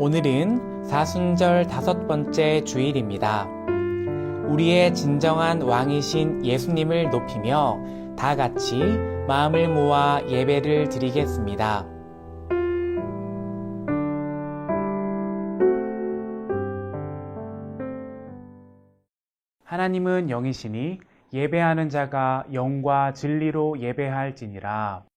오늘은 사순절 5번째 주일입니다. 우리의 진정한 왕이신 예수님을 높이며 다 같이 마음을 모아 예배를 드리겠습니다. 하나님은 영이시니 예배하는 자가 영과 진리로 예배할지니라.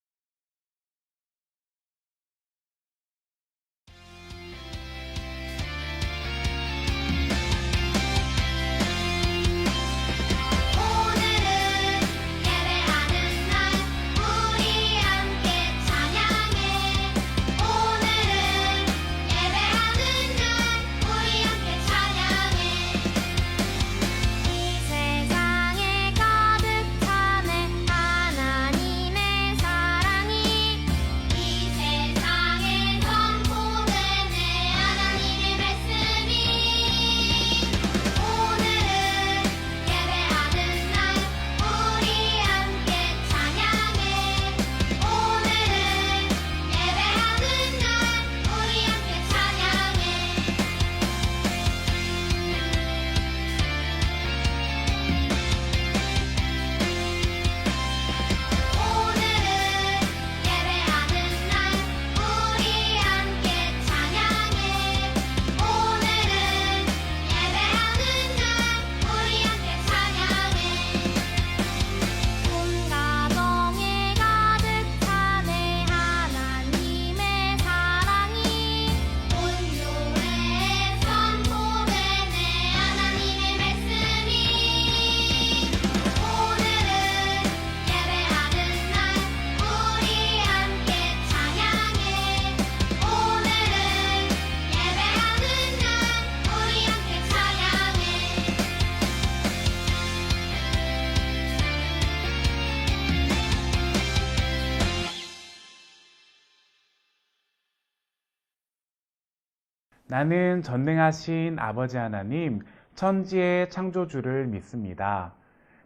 나는 전능하신 아버지 하나님, 천지의 창조주를 믿습니다.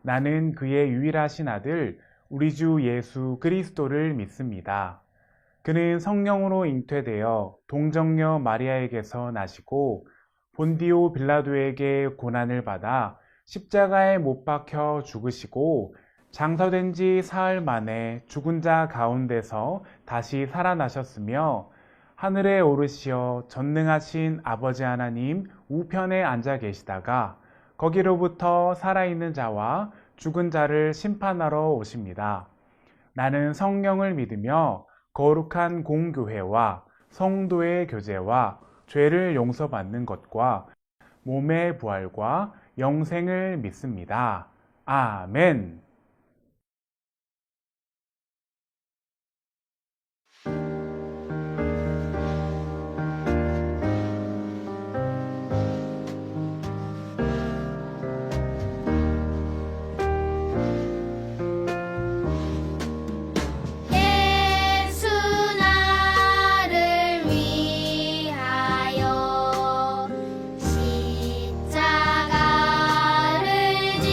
나는 그의 유일하신 아들, 우리 주 예수 그리스도를 믿습니다. 그는 성령으로 잉태되어 동정녀 마리아에게서 나시고 본디오 빌라도에게 고난을 받아 십자가에 못 박혀 죽으시고 장사된 지 사흘 만에 죽은 자 가운데서 다시 살아나셨으며 하늘에 오르시어 전능하신 아버지 하나님 우편에 앉아 계시다가 거기로부터 살아있는 자와 죽은 자를 심판하러 오십니다. 나는 성령을 믿으며 거룩한 공교회와 성도의 교제와 죄를 용서받는 것과 몸의 부활과 영생을 믿습니다. 아멘. 십자가를 진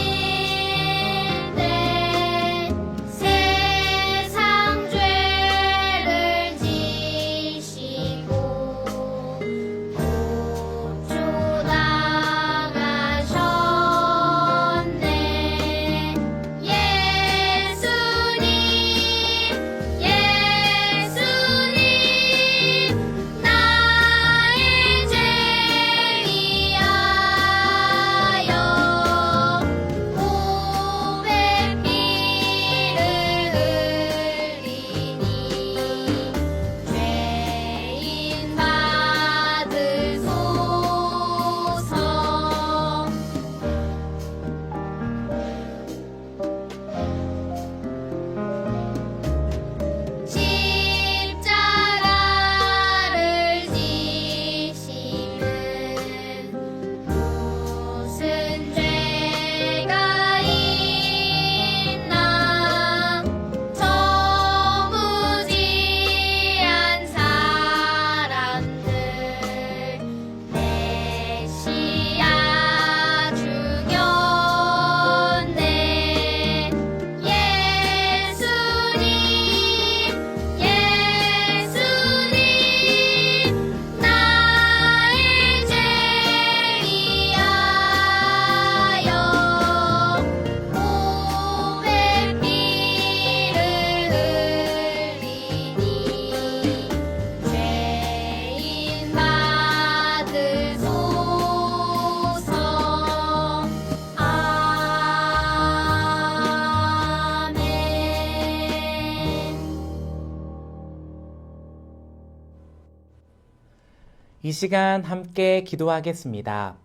이 시간 함께 기도하겠습니다.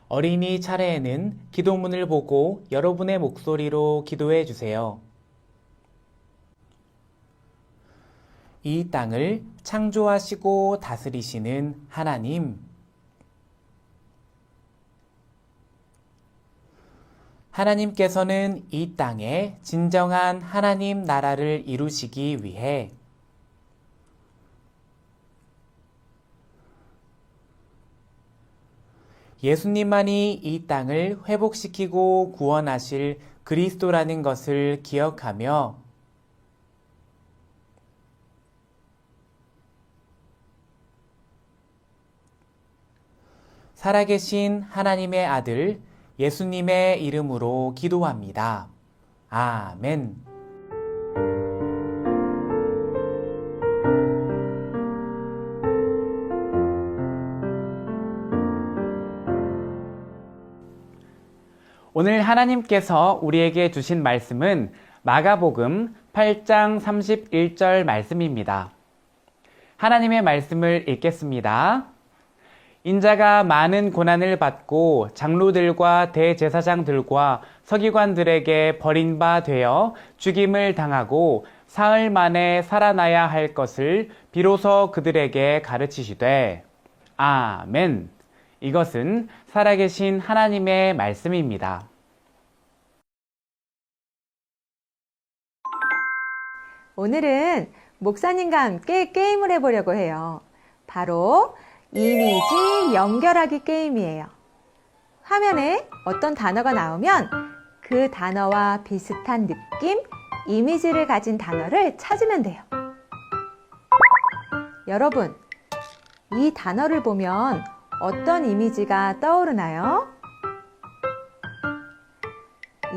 어린이 차례에는 기도문을 보고 여러분의 목소리로 기도해 주세요. 이 땅을 창조하시고 다스리시는 하나님, 하나님께서는 이 땅에 진정한 하나님 나라를 이루시기 위해 예수님만이 이 땅을 회복시키고 구원하실 그리스도라는 것을 기억하며 살아계신 하나님의 아들 예수님의 이름으로 기도합니다. 아멘. 오늘 하나님께서 우리에게 주신 말씀은 마가복음 8장 31절 말씀입니다. 하나님의 말씀을 읽겠습니다. 인자가 많은 고난을 받고 장로들과 대제사장들과 서기관들에게 버린 바 되어 죽임을 당하고 사흘 만에 살아나야 할 것을 비로소 그들에게 가르치시되 아멘. 이것은 살아계신 하나님의 말씀입니다. 오늘은 목사님과 함께 게임을 해보려고 해요. 바로 이미지 연결하기 게임이에요. 화면에 어떤 단어가 나오면 그 단어와 비슷한 느낌, 이미지를 가진 단어를 찾으면 돼요. 여러분, 이 단어를 보면 어떤 이미지가 떠오르나요?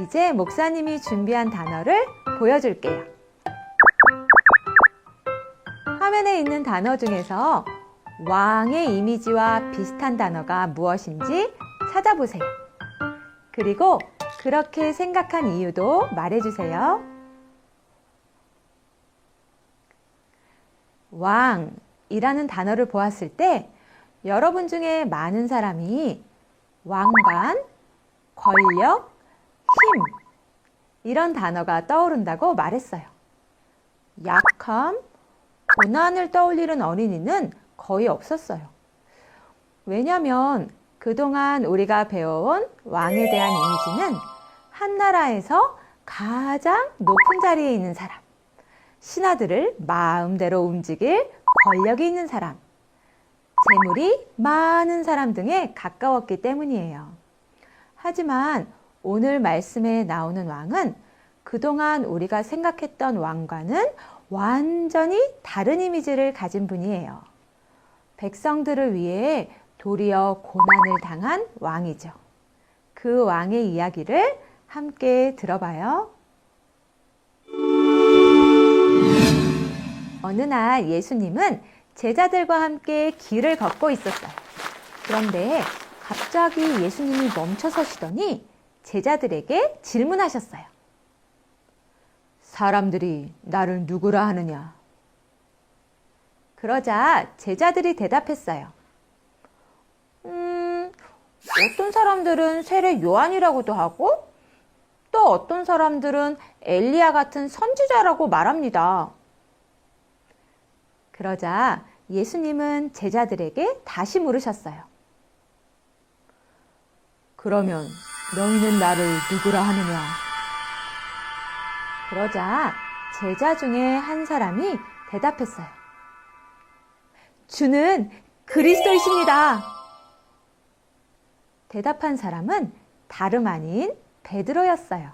이제 목사님이 준비한 단어를 보여줄게요. 화면에 있는 단어 중에서 왕의 이미지와 비슷한 단어가 무엇인지 찾아보세요. 그리고 그렇게 생각한 이유도 말해주세요. 왕이라는 단어를 보았을 때 여러분 중에 많은 사람이 왕관, 권력, 힘 이런 단어가 떠오른다고 말했어요. 약함, 고난을 떠올리는 어린이는 거의 없었어요. 왜냐하면 그동안 우리가 배워온 왕에 대한 이미지는 한 나라에서 가장 높은 자리에 있는 사람, 신하들을 마음대로 움직일 권력이 있는 사람, 재물이 많은 사람 등에 가까웠기 때문이에요. 하지만 오늘 말씀에 나오는 왕은 그동안 우리가 생각했던 왕과는 완전히 다른 이미지를 가진 분이에요. 백성들을 위해 도리어 고난을 당한 왕이죠. 그 왕의 이야기를 함께 들어봐요. 어느 날 예수님은 제자들과 함께 길을 걷고 있었어요. 그런데 갑자기 예수님이 멈춰 서시더니 제자들에게 질문하셨어요. 사람들이 나를 누구라 하느냐? 그러자 제자들이 대답했어요. 어떤 사람들은 세례 요한이라고도 하고 또 어떤 사람들은 엘리야 같은 선지자라고 말합니다. 그러자 예수님은 제자들에게 다시 물으셨어요. 그러면 너희는 나를 누구라 하느냐? 그러자 제자 중에 한 사람이 대답했어요. 주는 그리스도이십니다. 대답한 사람은 다름 아닌 베드로였어요.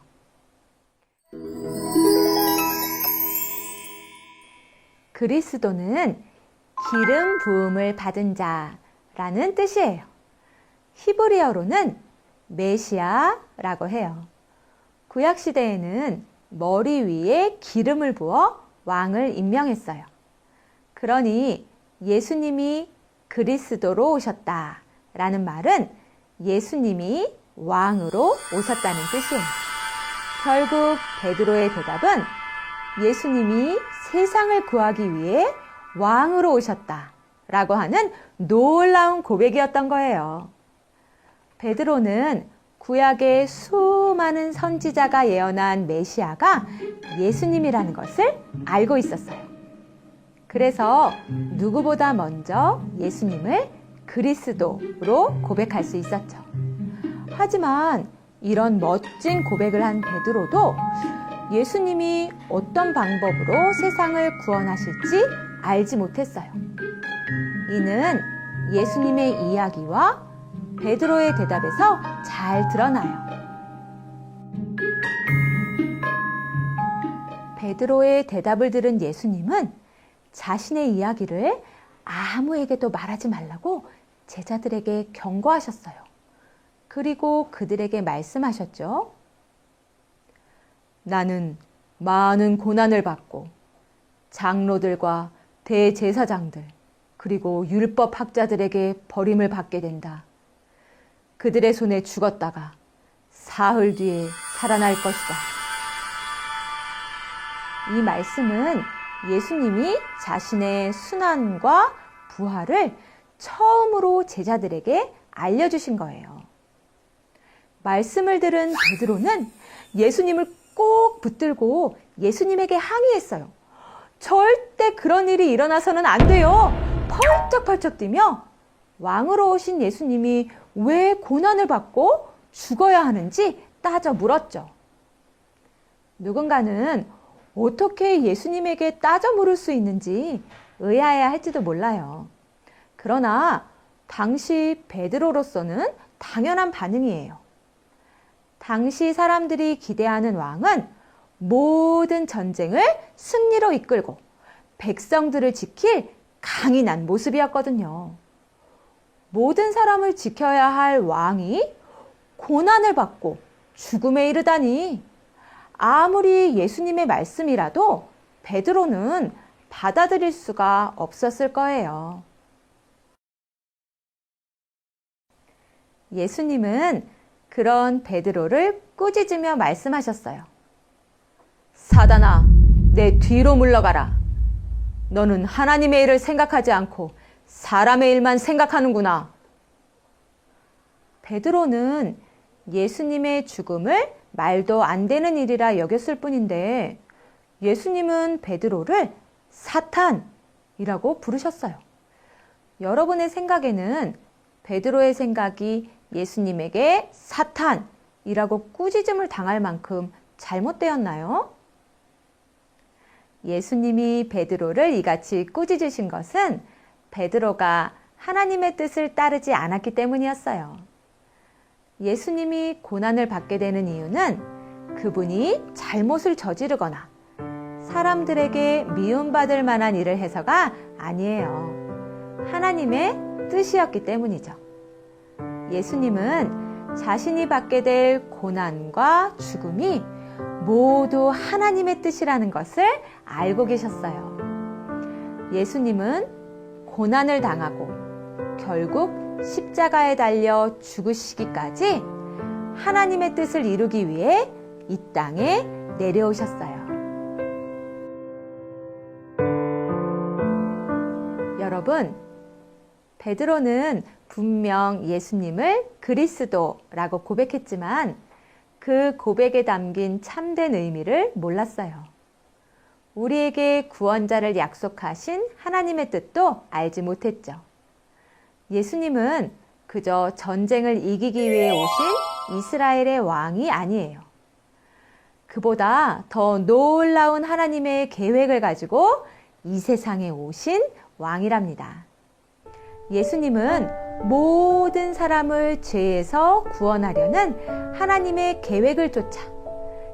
그리스도는 기름 부음을 받은 자라는 뜻이에요. 히브리어로는 메시아라고 해요. 구약시대에는 머리 위에 기름을 부어 왕을 임명했어요. 그러니 예수님이 그리스도로 오셨다라는 말은 예수님이 왕으로 오셨다는 뜻이에요. 결국 베드로의 대답은 예수님이 세상을 구하기 위해 왕으로 오셨다 라고 하는 놀라운 고백이었던 거예요. 베드로는 구약의 수많은 선지자가 예언한 메시아가 예수님이라는 것을 알고 있었어요. 그래서 누구보다 먼저 예수님을 그리스도로 고백할 수 있었죠. 하지만 이런 멋진 고백을 한 베드로도 예수님이 어떤 방법으로 세상을 구원하실지 알지 못했어요. 이는 예수님의 이야기와 베드로의 대답에서 잘 드러나요. 베드로의 대답을 들은 예수님은 자신의 이야기를 아무에게도 말하지 말라고 제자들에게 경고하셨어요. 그리고 그들에게 말씀하셨죠. 나는 많은 고난을 받고 장로들과 대제사장들 그리고 율법 학자들에게 버림을 받게 된다. 그들의 손에 죽었다가 사흘 뒤에 살아날 것이다. 이 말씀은 예수님이 자신의 순환과 부활을 처음으로 제자들에게 알려주신 거예요. 말씀을 들은 베드로는 예수님을 꼭 붙들고 예수님에게 항의했어요. 절대 그런 일이 일어나서는 안 돼요. 펄쩍펄쩍 뛰며 왕으로 오신 예수님이 왜 고난을 받고 죽어야 하는지 따져 물었죠. 누군가는 어떻게 예수님에게 따져 물을 수 있는지 의아해야 할지도 몰라요. 그러나 당시 베드로로서는 당연한 반응이에요. 당시 사람들이 기대하는 왕은 모든 전쟁을 승리로 이끌고 백성들을 지킬 강인한 모습이었거든요. 모든 사람을 지켜야 할 왕이 고난을 받고 죽음에 이르다니 아무리 예수님의 말씀이라도 베드로는 받아들일 수가 없었을 거예요. 예수님은 그런 베드로를 꾸짖으며 말씀하셨어요. 사단아, 내 뒤로 물러가라. 너는 하나님의 일을 생각하지 않고 사람의 일만 생각하는구나. 베드로는 예수님의 죽음을 말도 안 되는 일이라 여겼을 뿐인데 예수님은 베드로를 사탄이라고 부르셨어요. 여러분의 생각에는 베드로의 생각이 예수님에게 사탄이라고 꾸짖음을 당할 만큼 잘못되었나요? 예수님이 베드로를 이같이 꾸짖으신 것은 베드로가 하나님의 뜻을 따르지 않았기 때문이었어요. 예수님이 고난을 받게 되는 이유는 그분이 잘못을 저지르거나 사람들에게 미움받을 만한 일을 해서가 아니에요. 하나님의 뜻이었기 때문이죠. 예수님은 자신이 받게 될 고난과 죽음이 모두 하나님의 뜻이라는 것을 알고 계셨어요. 예수님은 고난을 당하고 결국 십자가에 달려 죽으시기까지 하나님의 뜻을 이루기 위해 이 땅에 내려오셨어요. 여러분, 베드로는 분명 예수님을 그리스도라고 고백했지만 그 고백에 담긴 참된 의미를 몰랐어요. 우리에게 구원자를 약속하신 하나님의 뜻도 알지 못했죠. 예수님은 그저 전쟁을 이기기 위해 오신 이스라엘의 왕이 아니에요. 그보다 더 놀라운 하나님의 계획을 가지고 이 세상에 오신 왕이랍니다. 예수님은 모든 사람을 죄에서 구원하려는 하나님의 계획을 쫓아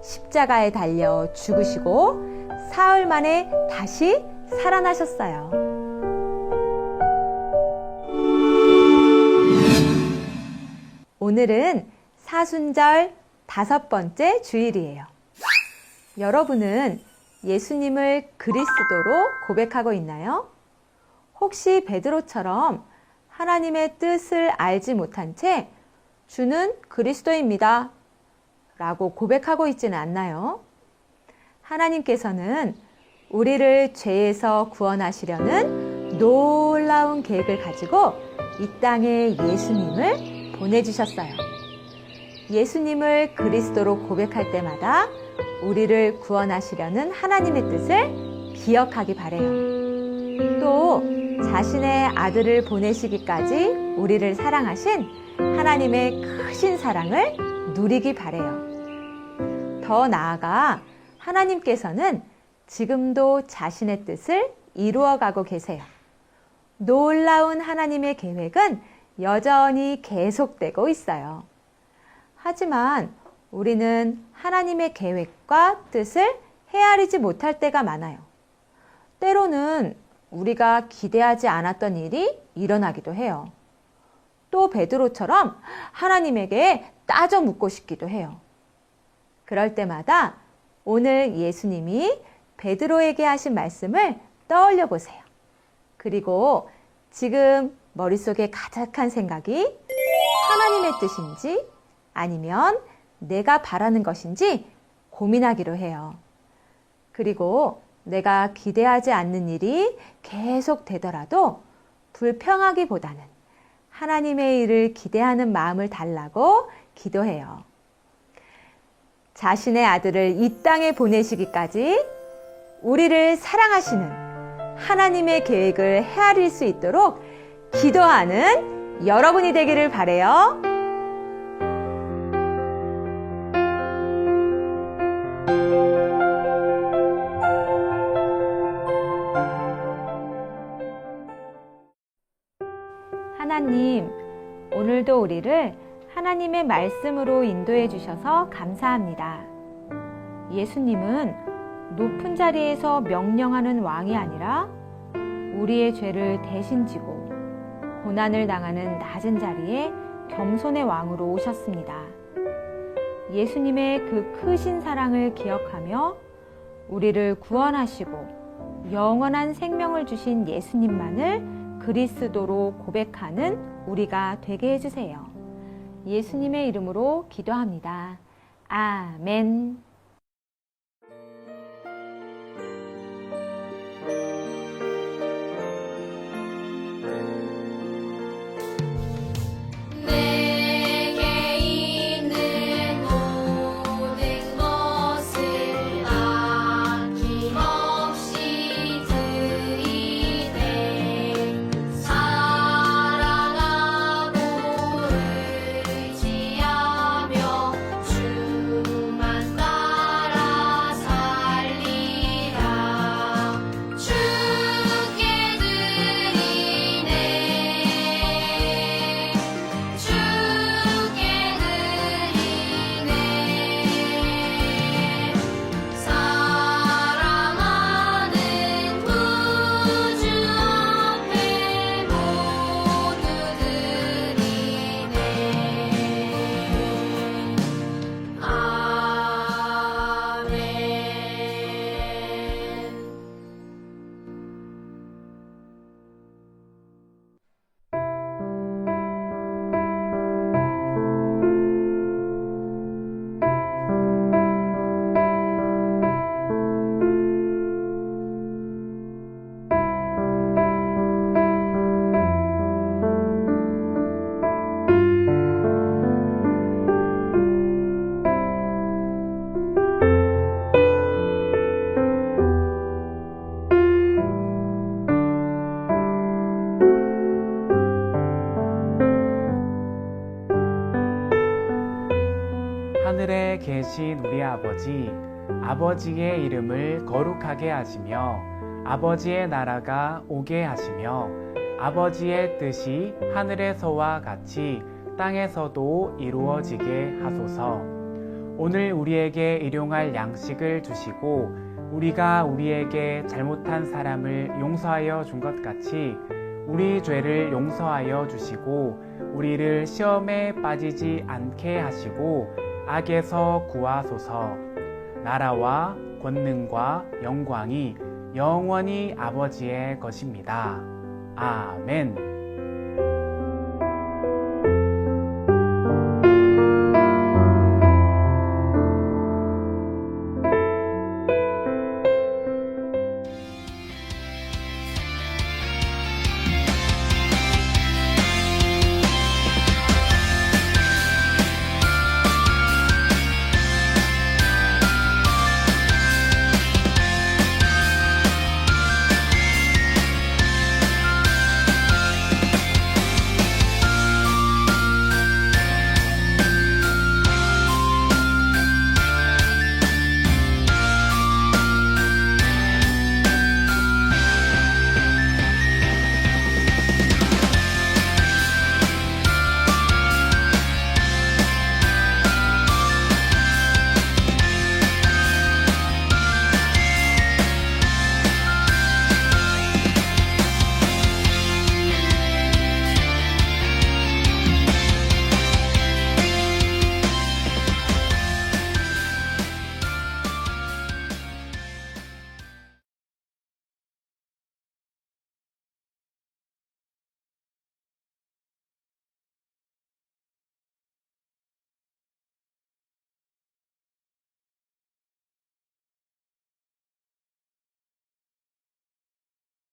십자가에 달려 죽으시고 사흘 만에 다시 살아나셨어요. 오늘은 사순절 5번째 주일이에요. 여러분은 예수님을 그리스도로 고백하고 있나요? 혹시 베드로처럼 하나님의 뜻을 알지 못한 채 주는 그리스도입니다 라고 고백하고 있지는 않나요? 하나님께서는 우리를 죄에서 구원하시려는 놀라운 계획을 가지고 이 땅에 예수님을 보내주셨어요. 예수님을 그리스도로 고백할 때마다 우리를 구원하시려는 하나님의 뜻을 기억하기 바래요. 또 자신의 아들을 보내시기까지 우리를 사랑하신 하나님의 크신 사랑을 누리기 바래요. 더 나아가 하나님께서는 지금도 자신의 뜻을 이루어가고 계세요. 놀라운 하나님의 계획은 여전히 계속되고 있어요. 하지만 우리는 하나님의 계획과 뜻을 헤아리지 못할 때가 많아요. 때로는 우리가 기대하지 않았던 일이 일어나기도 해요. 또 베드로처럼 하나님에게 따져 묻고 싶기도 해요. 그럴 때마다 오늘 예수님이 베드로에게 하신 말씀을 떠올려 보세요. 그리고 지금 머릿속에 가득한 생각이 하나님의 뜻인지 아니면 내가 바라는 것인지 고민하기로 해요. 그리고 내가 기대하지 않는 일이 계속 되더라도 불평하기보다는 하나님의 일을 기대하는 마음을 달라고 기도해요. 자신의 아들을 이 땅에 보내시기까지 우리를 사랑하시는 하나님의 계획을 헤아릴 수 있도록 기도하는 여러분이 되기를 바라요. 하나님, 오늘도 우리를 하나님의 말씀으로 인도해 주셔서 감사합니다. 예수님은 높은 자리에서 명령하는 왕이 아니라 우리의 죄를 대신 지고 고난을 당하는 낮은 자리에 겸손의 왕으로 오셨습니다. 예수님의 그 크신 사랑을 기억하며 우리를 구원하시고 영원한 생명을 주신 예수님만을 그리스도로 고백하는 우리가 되게 해주세요. 예수님의 이름으로 기도합니다. 아멘. 하늘에 계신 우리 아버지, 아버지의 이름을 거룩하게 하시며 아버지의 나라가 오게 하시며 아버지의 뜻이 하늘에서와 같이 땅에서도 이루어지게 하소서. 오늘 우리에게 일용할 양식을 주시고 우리가 우리에게 잘못한 사람을 용서하여 준 것 같이 우리 죄를 용서하여 주시고 우리를 시험에 빠지지 않게 하시고 악에서 구하소서. 나라와 권능과 영광이 영원히 아버지의 것입니다. 아멘.